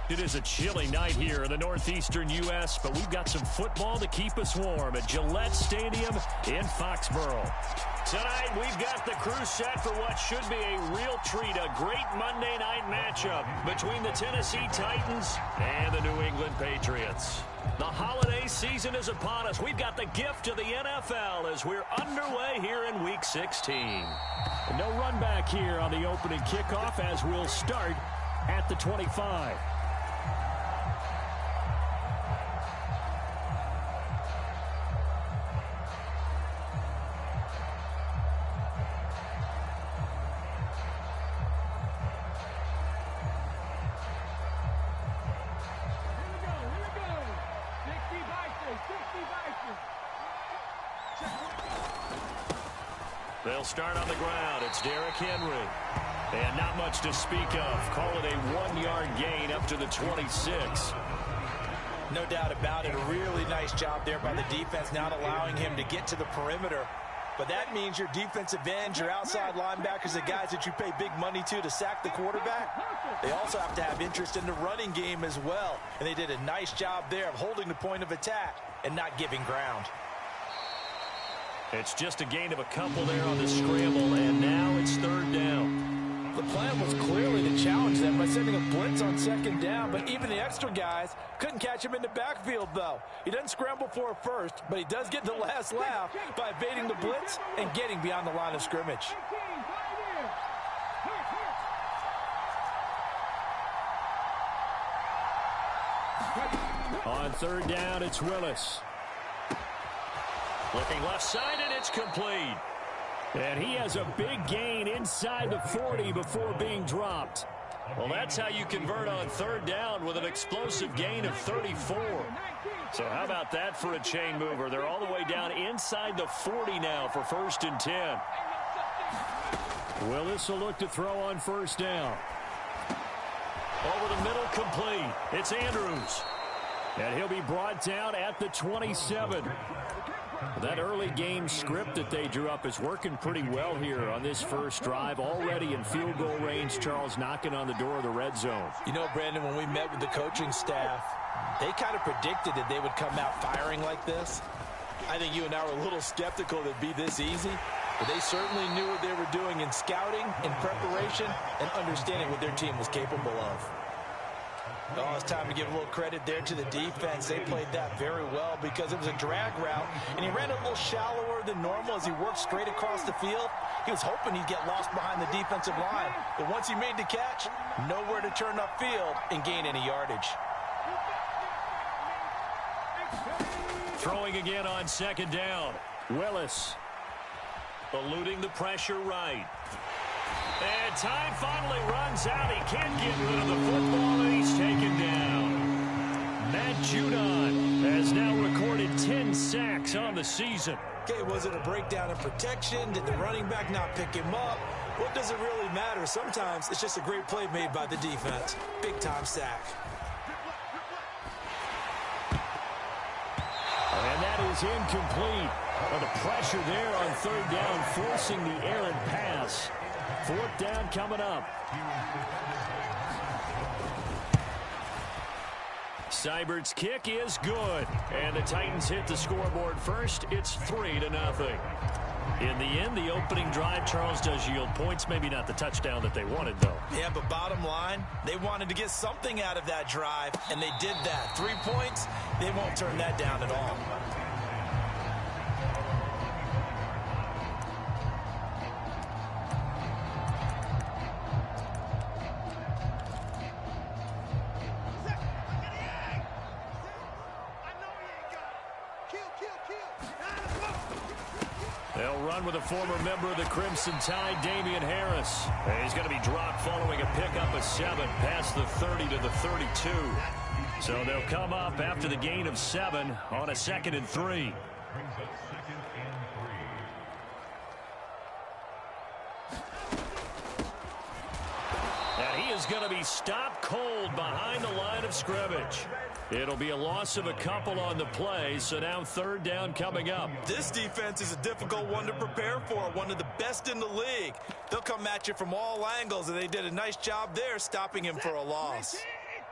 It is a chilly night here in the northeastern U.S., but we've got some football to keep us warm at Gillette Stadium in Foxborough. Tonight, we've got the crew set for what should be a real treat, a great Monday night matchup between the Tennessee Titans and the New England Patriots. The holiday season is upon us. We've got the gift of the NFL as we're underway here in Week 16. And no run back here on the opening kickoff as we'll start at the 25. They'll start on the ground. It's Derrick Henry. And not much to speak of. Call it a 1-yard gain up to the 26. No doubt about it. A really nice job there by the defense, not allowing him to get to the perimeter. But that means your defensive ends, your outside linebackers, the guys that you pay big money to sack the quarterback, they also have to have interest in the running game as well. And they did a nice job there of holding the point of attack and not giving ground. It's just a gain of a couple there on the scramble, and now it's third down. The plan was clearly to challenge them by sending a blitz on second down, but even the extra guys couldn't catch him in the backfield, though. He doesn't scramble for a first, but he does get the last laugh by evading the blitz and getting beyond the line of scrimmage. On third down, it's Willis. Looking left side, and it's complete. And he has a big gain inside the 40 before being dropped. Well, that's how you convert on third down with an explosive gain of 34. So how about that for a chain mover? They're all the way down inside the 40 now for 1st and 10. Willis will look to throw on first down. Over the middle, complete. It's Andrews. And he'll be brought down at the 27. That early game script that they drew up is working pretty well here on this first drive. Already in field goal range, Charles, knocking on the door of the red zone. You know, Brandon, when we met with the coaching staff, they kind of predicted that they would come out firing like this. I think you and I were a little skeptical that it'd be this easy, but they certainly knew what they were doing in scouting, in preparation, and understanding what their team was capable of. Oh, it's time to give a little credit there to the defense. They played that very well because it was a drag route, and he ran a little shallower than normal as he worked straight across the field. He was hoping he'd get lost behind the defensive line, but once he made the catch, nowhere to turn upfield and gain any yardage. Throwing again on second down. Willis eluding the pressure right. And time finally runs out. He can't get rid of the football, and he's taken down. Matt Judon has now recorded 10 sacks on the season. Okay, was it a breakdown in protection? Did the running back not pick him up? What does it really matter? Sometimes it's just a great play made by the defense. Big-time sack. And that is incomplete. Well, the pressure there on third down, forcing the errant pass. Fourth down coming up. Seibert's kick is good. And the Titans hit the scoreboard first. It's 3-0. In the end, the opening drive, Charles, does yield points. Maybe not the touchdown that they wanted, though. Yeah, but bottom line, they wanted to get something out of that drive, and they did that. 3 points, they won't turn that down at all. They'll run with a former member of the Crimson Tide, Damian Harris. And he's going to be dropped following a pickup of 7 past the 30 to the 32. So they'll come up after the gain of 7 on a 2nd and 3. And he is going to be stopped cold behind the line of scrimmage. It'll be a loss of a couple on the play, so now third down coming up. This defense is a difficult one to prepare for, one of the best in the league. They'll come at you from all angles, and they did a nice job there stopping him for a loss.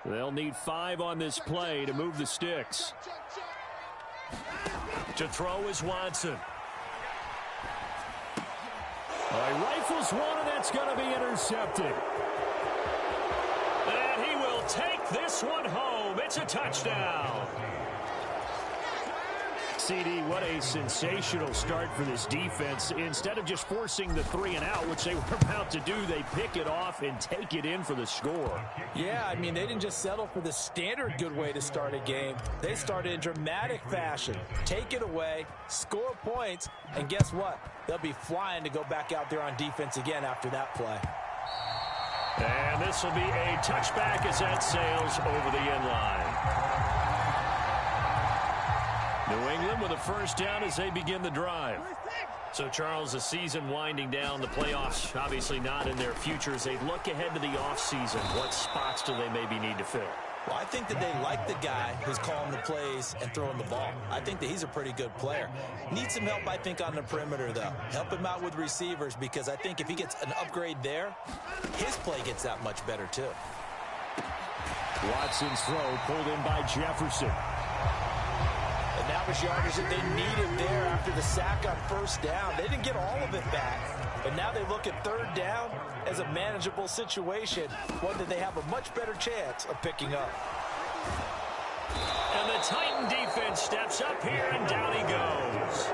They'll need 5 on this play to move the sticks. To throw is Watson. He rifles one, and that's going to be intercepted. And he will take this one home. It's a touchdown. CD, what a sensational start for this defense. Instead of just forcing the 3-and-out, which they were about to do, they pick it off and take it in for the score. Yeah, I mean, they didn't just settle for the standard good way to start a game. They started in dramatic fashion. Take it away, score points, and guess what? They'll be flying to go back out there on defense again after that play. And this will be a touchback as that sails over the end line. New England with a first down as they begin the drive. So, Charles, the season winding down, the playoffs obviously not in their future. As they look ahead to the offseason, what spots do they maybe need to fill? Well, I think that they like the guy who's calling the plays and throwing the ball. I think that he's a pretty good player. Needs some help, I think, on the perimeter, though. Help him out with receivers, because I think if he gets an upgrade there, his play gets that much better, too. Watson's throw pulled in by Jefferson. And that was yardage that they needed there after the sack on first down. They didn't get all of it back, but now they look at third down as a manageable situation, one that they have a much better chance of picking up. And the Titan defense steps up here, and down he goes.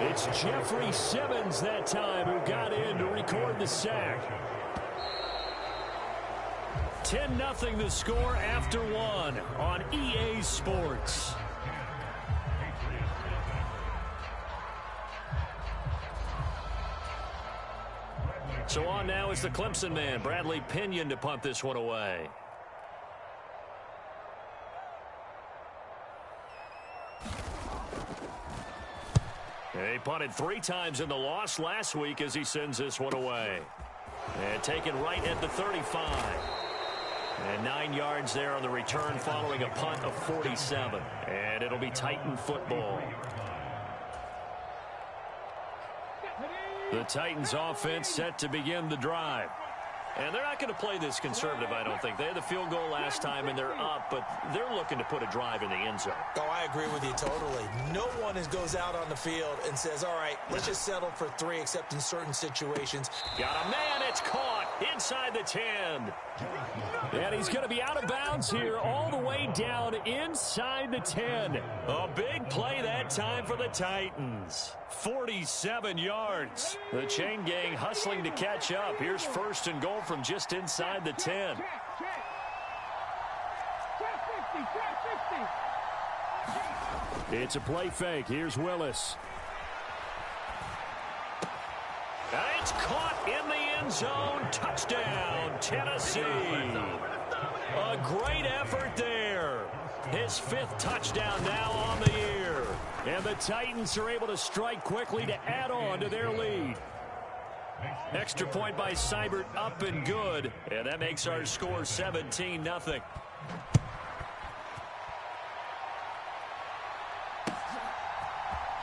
It's Jeffrey Simmons that time who got in to record the sack. 10-0 the score after 1 on EA Sports. So on now is the Clemson man, Bradley Pinion, to punt this one away. He punted 3 times in the loss last week as he sends this one away. And taken right at the 35. And 9 yards there on the return following a punt of 47. And it'll be Titan football. The Titans offense set to begin the drive. And they're not going to play this conservative, I don't think. They had the field goal last time, and they're up, but they're looking to put a drive in the end zone. Oh, I agree with you totally. No one goes out on the field and says, all right, let's just settle for 3, except in certain situations. Got a man, it's caught inside the 10. And he's going to be out of bounds here all the way down inside the 10. A big play that time for the Titans. 47 yards. The chain gang hustling to catch up. Here's first and goal from just inside the 10. It's a play fake. Here's Willis. And it's caught in the end zone. Touchdown, Tennessee. A great effort there. His 5th touchdown now on the year. And the Titans are able to strike quickly to add on to their lead. Extra point by Seibert, up and good. And that makes our score 17-0.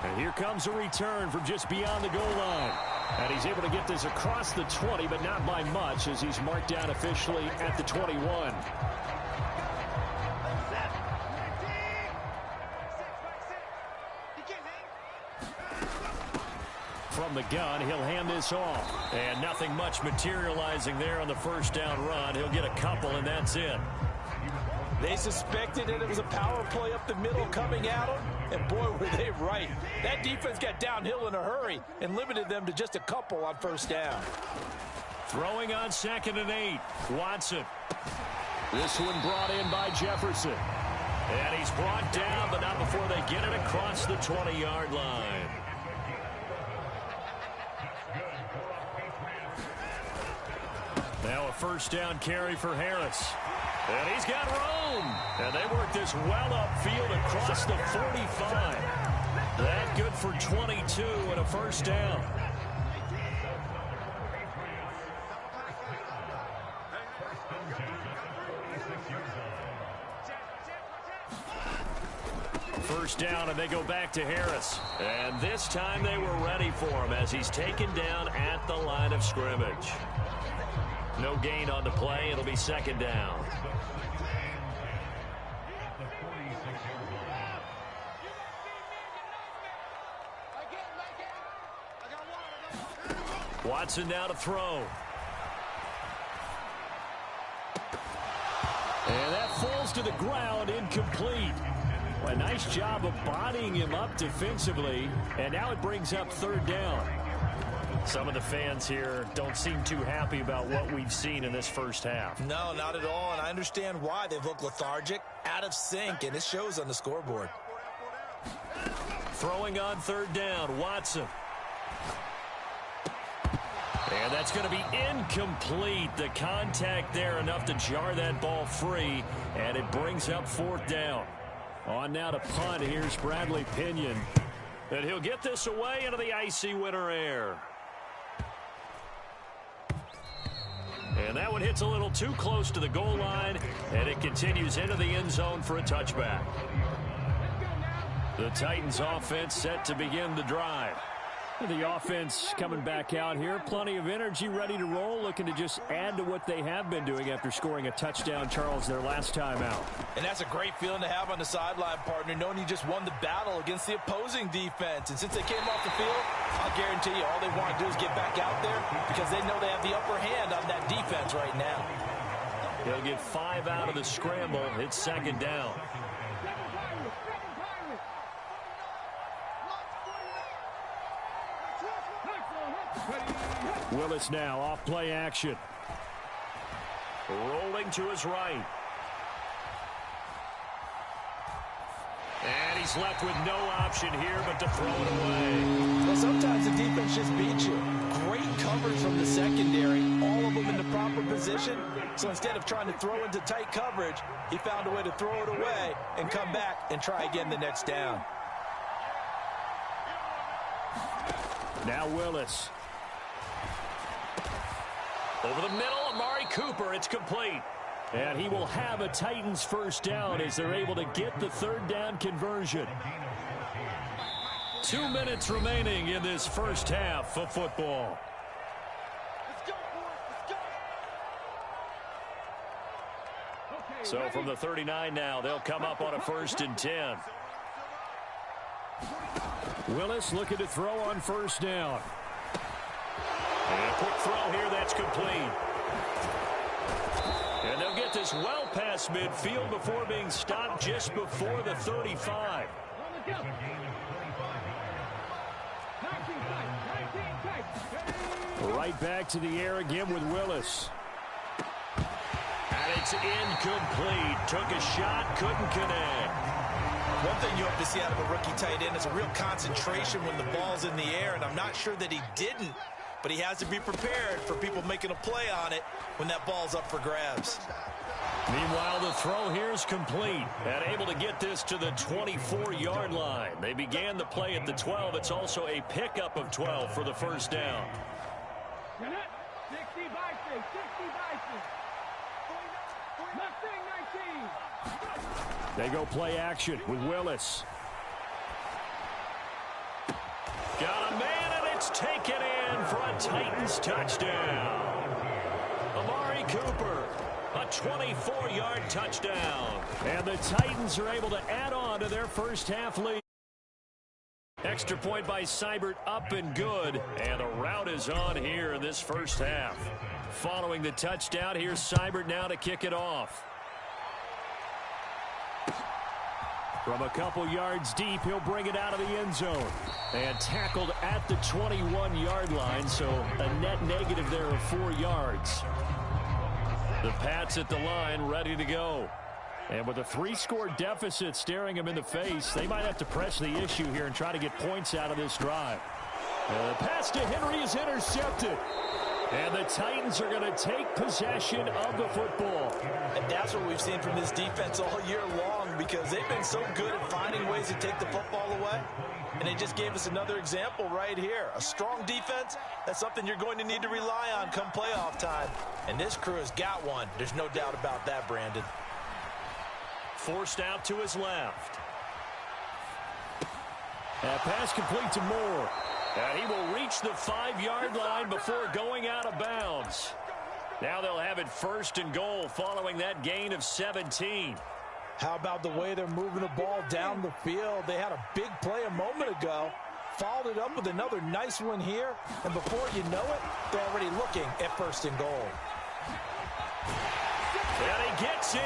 And here comes a return from just beyond the goal line. And he's able to get this across the 20, but not by much, as he's marked down officially at the 21. From the gun, he'll hand this off. And nothing much materializing there on the first down run. He'll get a couple, and that's it. They suspected that it was a power play up the middle coming at them, and boy, were they right. That defense got downhill in a hurry and limited them to just a couple on first down. Throwing on 2nd and 8, Watson. This one brought in by Jefferson. And he's brought down, but not before they get it across the 20-yard line. Now a first down carry for Harris. And he's got room. And they work this well upfield across the 45. That good for 22 and a first down. First down, and they go back to Harris. And this time they were ready for him as he's taken down at the line of scrimmage. No gain on the play. It'll be 2nd down. Watson now to throw. And that falls to the ground, incomplete. A nice job of bodying him up defensively, and now it brings up third down. Some of the fans here don't seem too happy about what we've seen in this first half. No, not at all, and I understand why. They've looked lethargic, out of sync, and it shows on the scoreboard. Throwing on third down, Watson. And that's going to be incomplete. The contact there enough to jar that ball free, and it brings up fourth down. On now to punt. Here's Bradley Pinion. And he'll get this away into the icy winter air. And that one hits a little too close to the goal line, and it continues into the end zone for a touchback. The Titans offense set to begin the drive. The offense coming back out here. Plenty of energy, ready to roll, looking to just add to what they have been doing after scoring a touchdown, Charles, their last time out. And that's a great feeling to have on the sideline, partner, knowing you just won the battle against the opposing defense. And since they came off the field, I'll guarantee you all they want to do is get back out there because they know they have the upper hand on that defense right now. They'll get 5 out of the scramble. It's second down. Willis now off play action. Rolling to his right. And he's left with no option here but to throw it away. Well, sometimes the defense just beats you. Great coverage from the secondary, all of them in the proper position. So instead of trying to throw into tight coverage, he found a way to throw it away and come back and try again the next down. Now Willis. Over the middle, Amari Cooper, it's complete. And he will have a Titans first down as they're able to get the third down conversion. 2 minutes remaining in this first half of football. So from the 39 now, they'll come up on a 1st and 10. Willis looking to throw on first down. And a quick throw here, that's complete. And they'll get this well past midfield before being stopped just before the 35. Right back to the air again with Willis. And it's incomplete. Took a shot, couldn't connect. One thing you hope to see out of a rookie tight end is a real concentration when the ball's in the air, and I'm not sure that he didn't. But he has to be prepared for people making a play on it when that ball's up for grabs. Meanwhile, the throw here is complete and able to get this to the 24-yard line. They began the play at the 12. It's also a pickup of 12 for the first down. They go play action with Willis. Got a man, and it's taken in for a Titans touchdown. Amari Cooper, a 24-yard touchdown. And the Titans are able to add on to their first half lead. Extra point by Seibert, up and good. And the route is on here in this first half. Following the touchdown, here's Seibert now to kick it off. From a couple yards deep, he'll bring it out of the end zone. And tackled at the 21-yard line, so a net negative there of 4 yards. The Pats at the line, ready to go. And with a 3-score deficit staring him in the face, they might have to press the issue here and try to get points out of this drive. The pass to Henry is intercepted. And the Titans are going to take possession of the football. And that's what we've seen from this defense all year long, because they've been so good at finding ways to take the football away. And they just gave us another example right here. A strong defense, that's something you're going to need to rely on come playoff time. And this crew has got one. There's no doubt about that, Brandon. Forced out to his left. That pass complete to Moore. And he will reach the 5-yard line before going out of bounds. Now they'll have it first and goal following that gain of 17. How about the way they're moving the ball down the field? They had a big play a moment ago. followed it up with another nice one here, and before you know it, they're already looking at first and goal. And he gets in.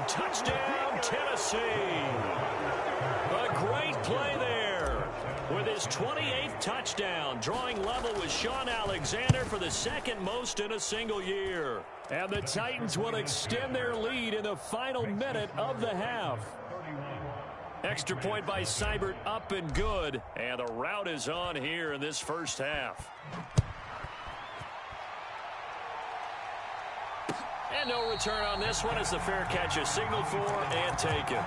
Touchdown, Tennessee. A great play there with his 28th touchdown, drawing level with Sean Alexander for the second most in a single year. And the Titans will extend their lead in the final minute of the half. Extra point by Seibert, up and good. And the route is on here in this first half. And no return on this one as the fair catch is signaled for and taken.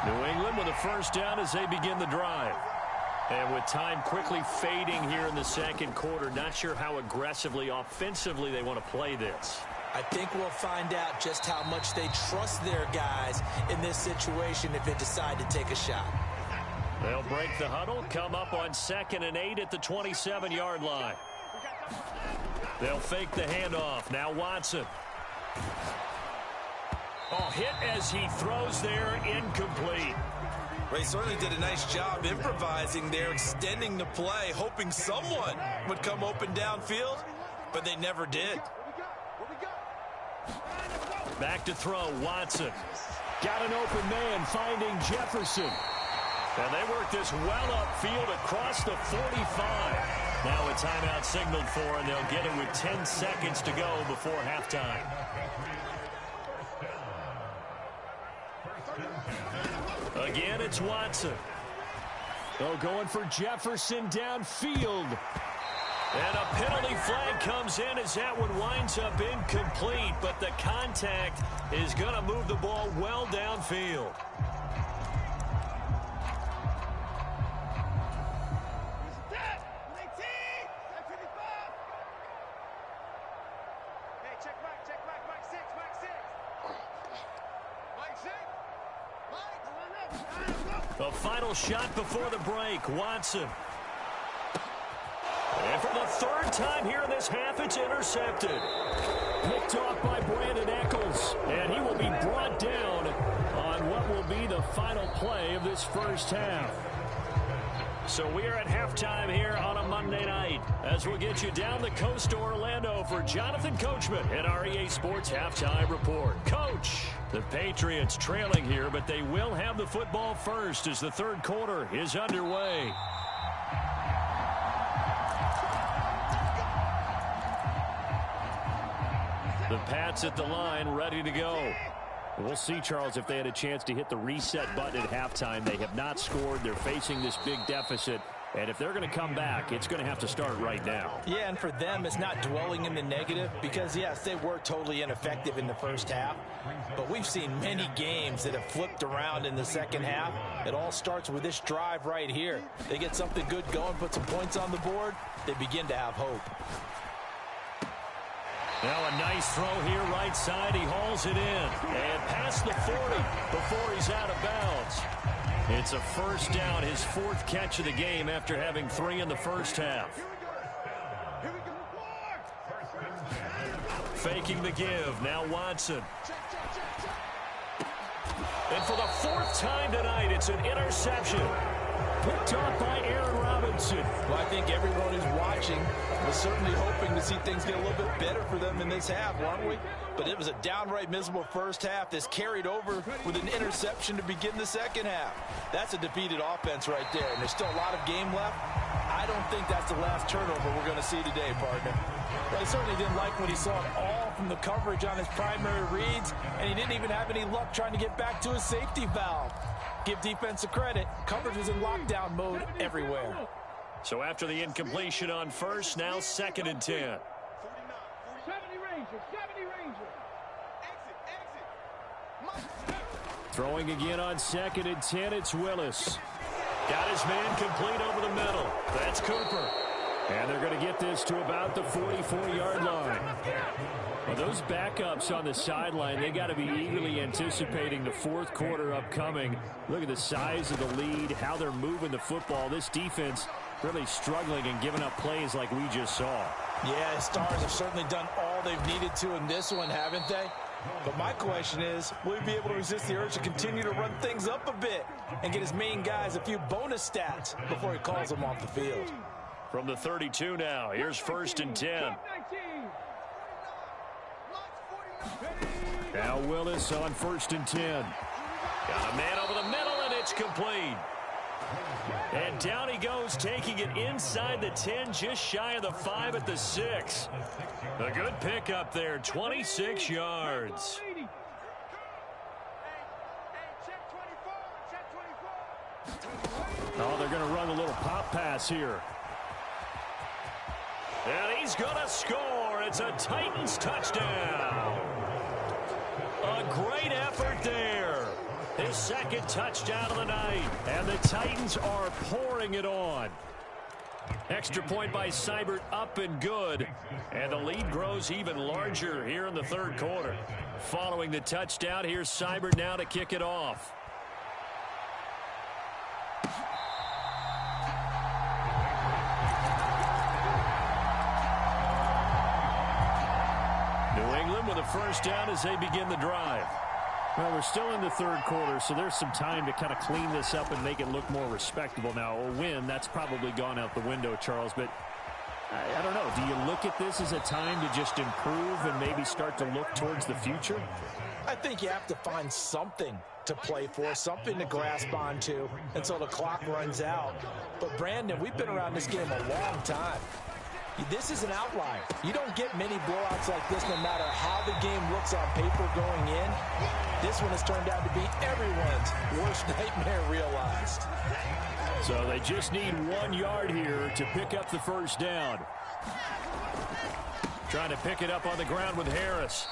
New England with a first down as they begin the drive. And with time quickly fading here in the second quarter, not sure how aggressively, offensively they want to play this. I think we'll find out just how much they trust their guys in this situation if they decide to take a shot. They'll break the huddle, come up on 2nd and 8 at the 27-yard line. They'll fake the handoff. Now Watson. Oh, hit as he throws there, incomplete. Well, he certainly did a nice job improvising there, extending the play, hoping someone would come open downfield, but they never did. Back to throw, Watson. Got an open man, finding Jefferson. And they work this well upfield across the 45. Now a timeout signaled for, and they'll get it with 10 seconds to go before halftime. Again, it's Watson. Oh, going for Jefferson downfield. And a penalty flag comes in as that one winds up incomplete, but the contact is going to move the ball well downfield. The final shot before the break, Watson. And for the third time here in this half, it's intercepted. Picked off by Brandon Eccles, and he will be brought down on what will be the final play of this first half. So we are at halftime here on a Monday night as we'll get you down the coast to Orlando for Jonathan Coachman at our EA Sports Halftime Report. Coach, the Patriots trailing here, but they will have the football first as the third quarter is underway. The Pats at the line, ready to go. We'll see, Charles, if they had a chance to hit the reset button at halftime. They have not scored. They're facing this big deficit. And if they're going to come back, it's going to have to start right now. Yeah, and for them, it's not dwelling in the negative because, yes, they were totally ineffective in the first half. But we've seen many games that have flipped around in the second half. It all starts with this drive right here. They get something good going, put some points on the board, they begin to have hope. Now a nice throw here right side. He hauls it in. And past the 40 before he's out of bounds. It's a first down, his fourth catch of the game after having 3 in the first half. Faking the give. Now Watson. And for the fourth time tonight, it's an interception. Picked off by Aaron Robinson. Well, I think everyone who's watching was certainly hoping to see things get a little bit better for them in this half, weren't we? But it was a downright miserable first half that's carried over with an interception to begin the second half. That's a defeated offense right there, and there's still a lot of game left. I don't think that's the last turnover we're going to see today, partner. Well, he certainly didn't like when he saw it all from the coverage on his primary reads, and he didn't even have any luck trying to get back to his safety valve. Give defense a credit. Coverage was in lockdown mode everywhere. So after the incompletion on first, now 2nd and 10. 70 Ranger, 70 Ranger. Throwing again on 2nd and 10, it's Willis. Got his man complete over the middle. That's Cooper. And they're going to get this to about the 44-yard line. Well, those backups on the sideline, they got to be eagerly anticipating the fourth quarter upcoming. Look at the size of the lead, how they're moving the football. This defense really struggling and giving up plays like we just saw. Yeah, Stars have certainly done all they've needed to in this one, haven't they? But my question is, will he be able to resist the urge to continue to run things up a bit and get his main guys a few bonus stats before he calls them off the field? From the 32 now, here's 1st and 10. Now Willis on 1st and 10. Got a man over the middle, and it's complete. And down he goes, taking it inside the 10, just shy of the 5 at the 6. A good pickup there, 26 yards. Oh, they're going to run a little pop pass here. And he's going to score. It's a Titans touchdown. A great effort there. His 2nd touchdown of the night. And the Titans are pouring it on. Extra point by Seibert, up and good. And the lead grows even larger here in the 3rd quarter. Following the touchdown, here's Seibert now to kick it off. New England with a 1st down as they begin the drive. Well, we're still in the 3rd quarter, so there's some time to kind of clean this up and make it look more respectable. Now, a win, that's probably gone out the window, Charles, but I don't know. Do you look at this as a time to just improve and maybe start to look towards the future? I think you have to find something to play for, something to grasp onto until the clock runs out. But, Brandon, we've been around this game a long time. This is an outlier. You don't get many blowouts like this no matter how the game looks on paper going in. This one has turned out to be everyone's worst nightmare realized. So they just need 1 yard here to pick up the 1st down. Trying to pick it up on the ground with Harris.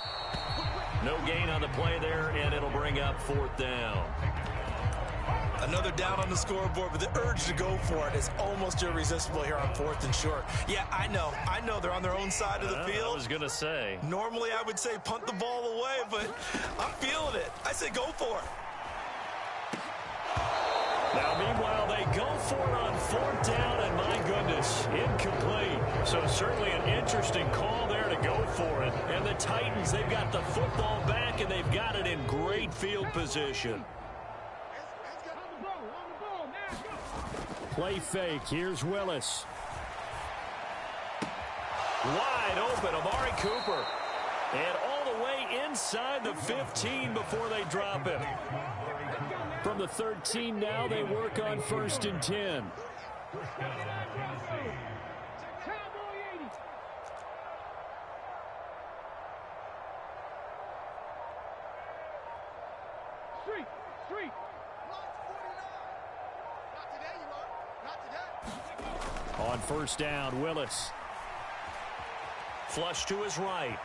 No gain on the play there, and it'll bring up 4th down. Another down on the scoreboard, but the urge to go for it is almost irresistible here on 4th and short. Yeah, I know they're on their own side of the field. I was going to say. Normally I would say punt the ball away, but I'm feeling it. I say go for it. Now, meanwhile, they go for it on 4th down, and my goodness, incomplete. So certainly an interesting call there to go for it. And the Titans, they've got the football back, and they've got it in great field position. Play fake. Here's Willis. Wide open, Amari Cooper. And all the way inside the 15 before they drop him. From the 13 now, they work on 1st and 10. Street. On 1st down, Willis. Flush to his right.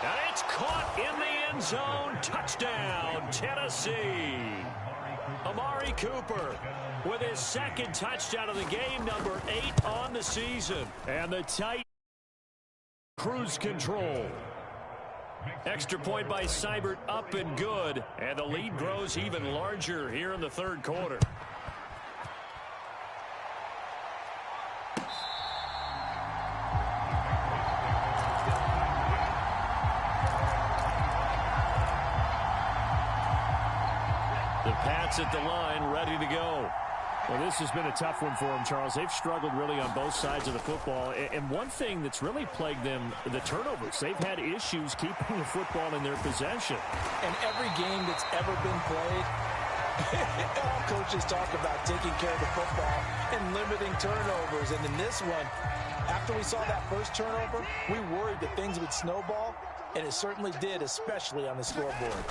And it's caught in the end zone. Touchdown, Tennessee. Amari Cooper with his 2nd touchdown of the game, number 8 on the season. And the Titans cruise control. Extra point by Seibert, up and good. And the lead grows even larger here in the 3rd quarter. The Pats at the line, ready to go. Well, this has been a tough one for them, Charles. They've struggled really on both sides of the football. And one thing that's really plagued them, the turnovers. They've had issues keeping the football in their possession. And every game that's ever been played, all coaches talk about taking care of the football and limiting turnovers. And in this one, after we saw that first turnover, we worried that things would snowball, and it certainly did, especially on the scoreboard.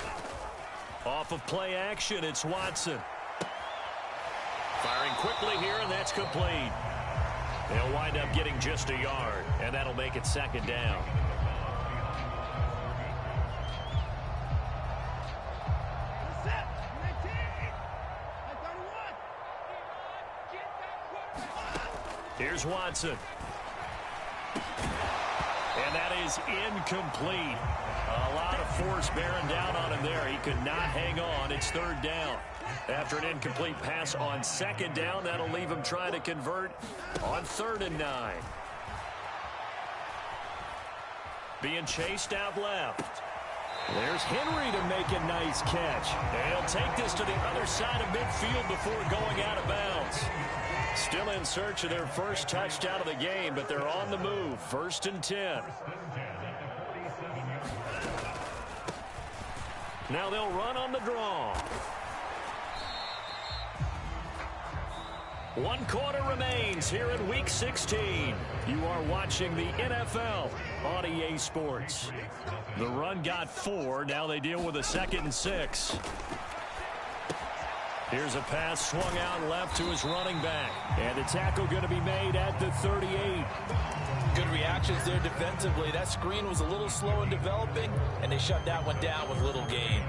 Off of play action, it's Watson. Firing quickly here, and that's complete. They'll wind up getting just a yard, and that'll make it 2nd down. Here's Watson. And that is incomplete. A lot of force bearing down on him there. He could not hang on. It's 3rd down. After an incomplete pass on 2nd down, that'll leave him trying to convert on 3rd and 9. being chased out left. There's Henry to make a nice catch. They'll take this to the other side of midfield before going out of bounds. Still in search of their first touchdown of the game, but they're on the move. 1st and 10. Now they'll run on the draw. 1 quarter remains here in Week 16. You are watching the NFL on EA Sports. The run got 4. Now they deal with a 2nd and 6. Here's a pass swung out left to his running back. And the tackle going to be made at the 38. Good reactions there defensively. That screen was a little slow in developing, and they shut that one down with little gain.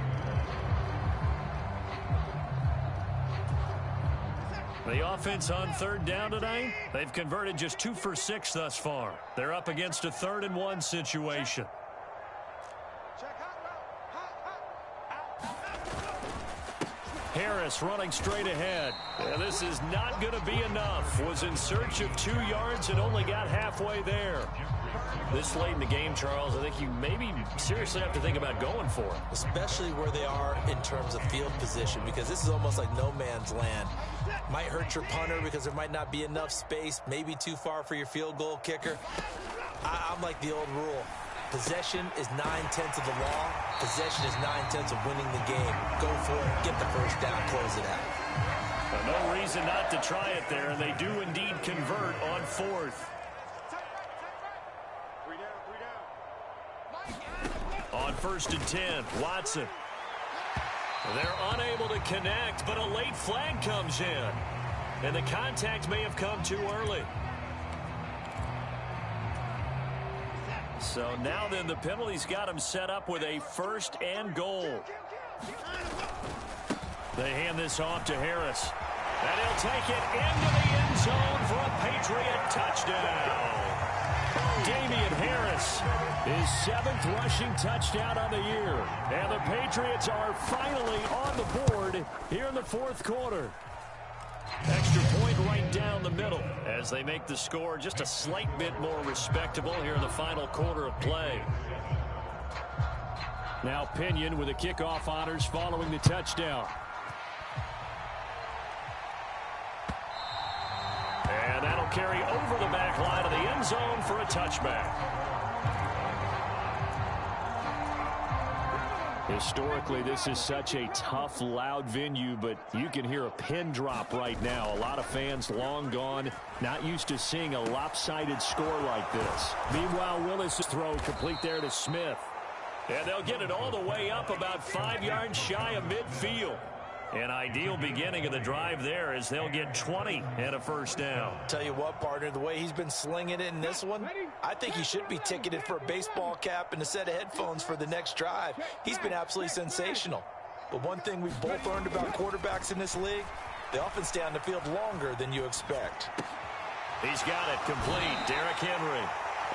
The offense on 3rd down tonight, they've converted just 2 for 6 thus far. They're up against a 3rd and 1 situation. Harris running straight ahead. And this is not going to be enough. Was in search of 2 yards and only got halfway there. This late in the game, Charles, I think you maybe seriously have to think about going for it. Especially where they are in terms of field position, because this is almost like no man's land. Might hurt your punter because there might not be enough space, maybe too far for your field goal kicker. I'm like the old rule. Possession is 9/10 of the law. Possession is 9/10 of winning the game. Go for it. Get the first down. Close it out. No reason not to try it there, and they do indeed convert on 4th. On 1st and 10, Watson. They're unable to connect, but a late flag comes in. And the contact may have come too early. So now then the penalty's got him set up with a 1st and goal. They hand this off to Harris. And he'll take it into the end zone for a Patriot touchdown. Damian Harris, his 7th rushing touchdown on the year. And the Patriots are finally on the board here in the 4th quarter. Extra point right down the middle as they make the score just a slight bit more respectable here in the final quarter of play. Now Pinion with the kickoff honors following the touchdown. And that'll carry over the back line of the end zone for a touchback. Historically, this is such a tough, loud venue, but you can hear a pin drop right now. A lot of fans long gone, not used to seeing a lopsided score like this. Meanwhile, Willis' throw complete there to Smith. And they'll get it all the way up about 5 yards shy of midfield. An ideal beginning of the drive there as they'll get 20 and a first down. Tell you what, partner, the way he's been slinging it in this one, I think he should be ticketed for a baseball cap and a set of headphones for the next drive. He's been absolutely sensational. But one thing we've both learned about quarterbacks in this league, they often stay on the field longer than you expect. He's got it complete. Derrick Henry.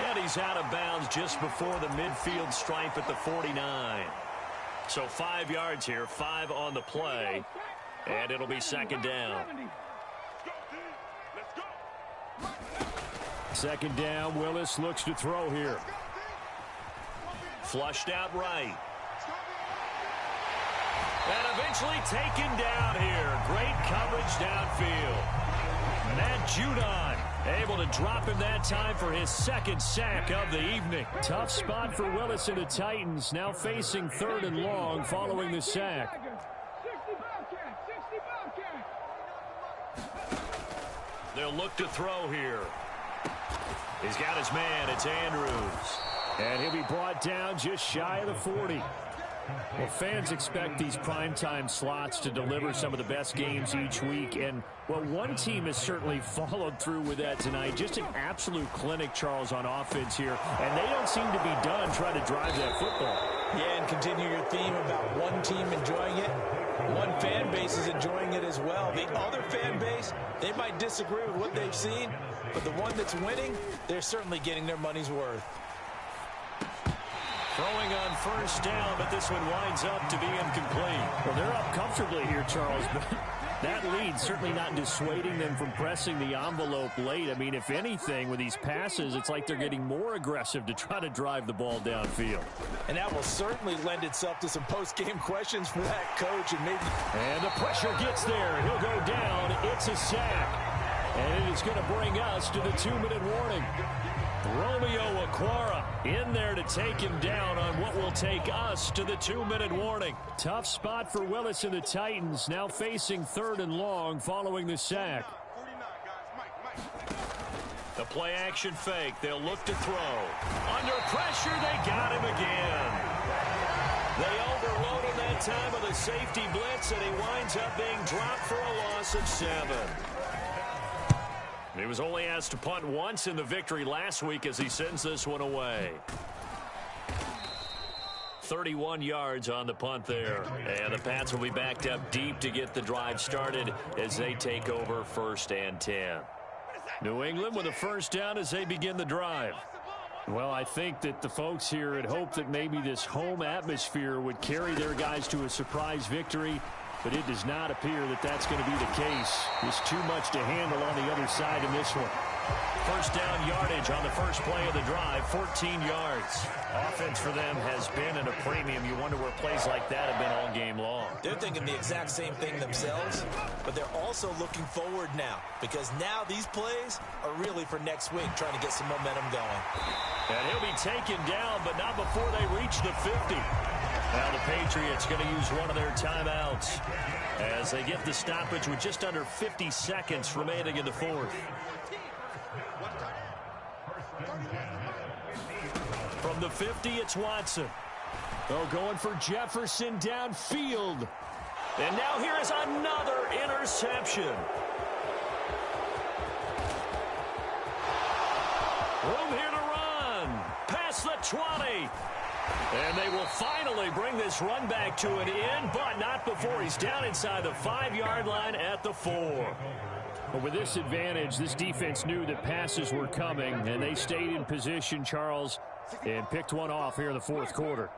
And he's out of bounds just before the midfield stripe at the 49. So 5 yards here, 5 on the play, and it'll be 2nd down. 2nd down, Willis looks to throw here. Flushed out right. And eventually taken down here. Great coverage downfield. Matt Judon able to drop him that time for his 2nd sack of the evening. Tough spot for Willis and the Titans, now facing 3rd and long following the sack. They'll look to throw here. He's got his man. It's Andrews. And he'll be brought down just shy of the 40. Well, fans expect these primetime slots to deliver some of the best games each week. And, well, one team has certainly followed through with that tonight. Just an absolute clinic, Charles, on offense here. And they don't seem to be done trying to drive that football. Yeah, and continue your theme about one team enjoying it. One fan base is enjoying it as well. The other fan base, they might disagree with what they've seen. But the one that's winning, they're certainly getting their money's worth. Throwing on 1st down, but this one winds up to be incomplete. Well, they're up comfortably here, Charles, but That lead certainly not dissuading them from pressing the envelope late. I mean, if anything, with these passes, it's like they're getting more aggressive to try to drive the ball downfield. And that will certainly lend itself to some post-game questions for that coach. And the pressure gets there. He'll go down. It's a sack. And it is going to bring us to the 2-minute warning. Romeo Okwara in there to take him down on what will take us to the 2-minute warning. Tough spot for Willis and the Titans, now facing 3rd and long following the sack. The play action fake. They'll look to throw. Under pressure, they got him again. They overload him that time with a safety blitz, and he winds up being dropped for a loss of 7. He was only asked to punt once in the victory last week as he sends this one away. 31 yards on the punt there. And the Pats will be backed up deep to get the drive started as they take over 1st and 10. New England with a first down as they begin the drive. Well, I think that the folks here had hoped that maybe this home atmosphere would carry their guys to a surprise victory. But it does not appear that that's going to be the case. There's too much to handle on the other side in this one. First down yardage on the first play of the drive, 14 yards. Offense for them has been at a premium. You wonder where plays like that have been all game long. They're thinking the exact same thing themselves, but they're also looking forward now because now these plays are really for next week, trying to get some momentum going. And he'll be taken down, but not before they reach the 50. Now the Patriots going to use one of their timeouts as they get the stoppage with just under 50 seconds remaining in the 4th. From the 50, it's Watson. Oh, going for Jefferson downfield. And now here is another interception. Room here to run. Past the 20. And they will finally bring this run back to an end, but not before he's down inside the 5-yard line at the 4. But with this advantage, this defense knew that passes were coming, and they stayed in position, Charles, and picked one off here in the 4th quarter.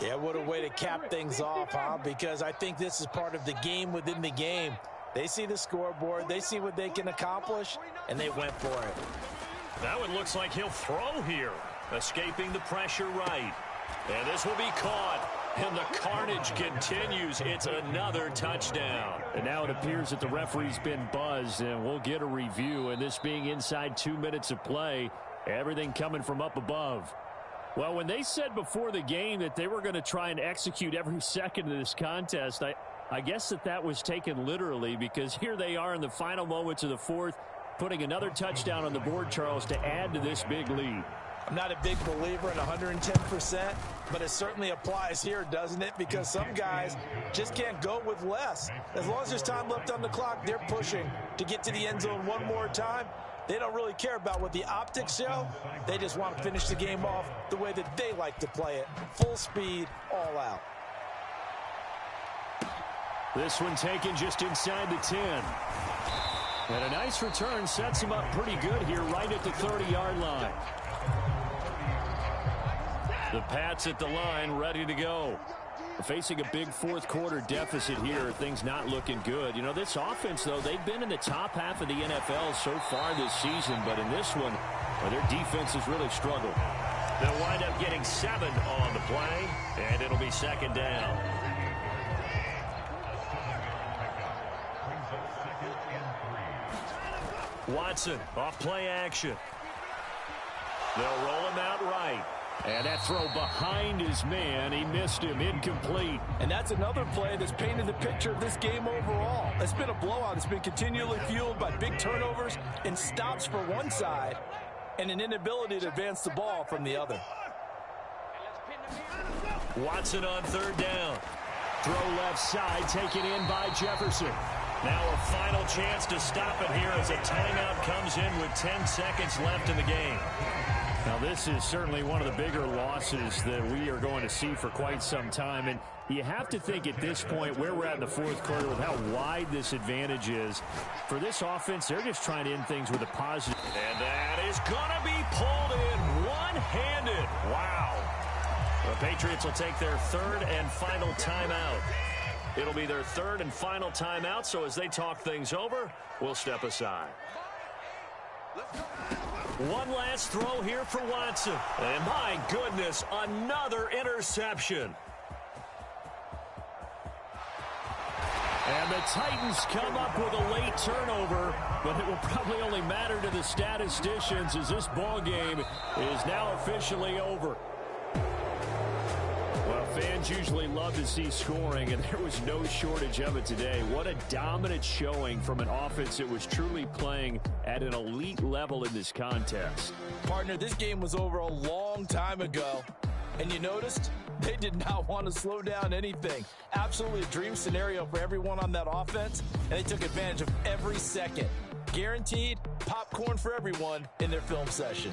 Yeah, what a way to cap things off, huh? Because I think this is part of the game within the game. They see the scoreboard, they see what they can accomplish, and they went for it. That one looks like he'll throw here, escaping the pressure right. And this will be caught. And the carnage continues. It's another touchdown. And now it appears that the referee's been buzzed, and we'll get a review. And this being inside 2 minutes of play, everything coming from up above. Well, when they said before the game that they were going to try and execute every second of this contest, I guess that was taken literally, because here they are in the final moments of the 4th, putting another touchdown on the board, Charles, to add to this big lead. I'm not a big believer in 110%, but it certainly applies here, doesn't it? Because some guys just can't go with less. As long as there's time left on the clock, they're pushing to get to the end zone one more time. They don't really care about what the optics show. They just want to finish the game off the way that they like to play it. Full speed, all out. This one taken just inside the 10. And a nice return sets him up pretty good here right at the 30-yard line. The Pats at the line, ready to go. We're facing a big 4th quarter deficit here. Things not looking good. You know, this offense, though, they've been in the top half of the NFL so far this season. But in this one, their defense has really struggled. They'll wind up getting 7 on the play, and it'll be 2nd down. Watson off play action. They'll roll him out right. And that throw behind his man, he missed him, incomplete. And that's another play that's painted the picture of this game overall. It's been a blowout. It's been continually fueled by big turnovers and stops for one side and an inability to advance the ball from the other. Watson on 3rd down. Throw left side, taken in by Jefferson. Now a final chance to stop it here as a timeout comes in with 10 seconds left in the game. Now, this is certainly one of the bigger losses that we are going to see for quite some time. And you have to think at this point where we're at in the 4th quarter with how wide this advantage is. For this offense, they're just trying to end things with a positive. And that is going to be pulled in one-handed. Wow. The Patriots will take their 3rd and final timeout. It'll be their third and final timeout, so as they talk things over, we'll step aside. One last throw here for Watson. And my goodness, another interception. And the Titans come up with a late turnover, but it will probably only matter to the statisticians as this ball game is now officially over. Well, fans usually love to see scoring, and there was no shortage of it today. What a dominant showing from an offense that was truly playing at an elite level in this contest. Partner, this game was over a long time ago, and you noticed they did not want to slow down anything. Absolutely a dream scenario for everyone on that offense, and they took advantage of every second. Guaranteed popcorn for everyone in their film session.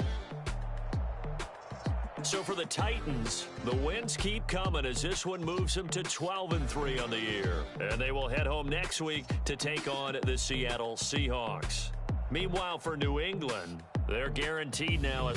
So for the Titans, the wins keep coming as this one moves them to 12-3 on the year. And they will head home next week to take on the Seattle Seahawks. Meanwhile, for New England, they're guaranteed now a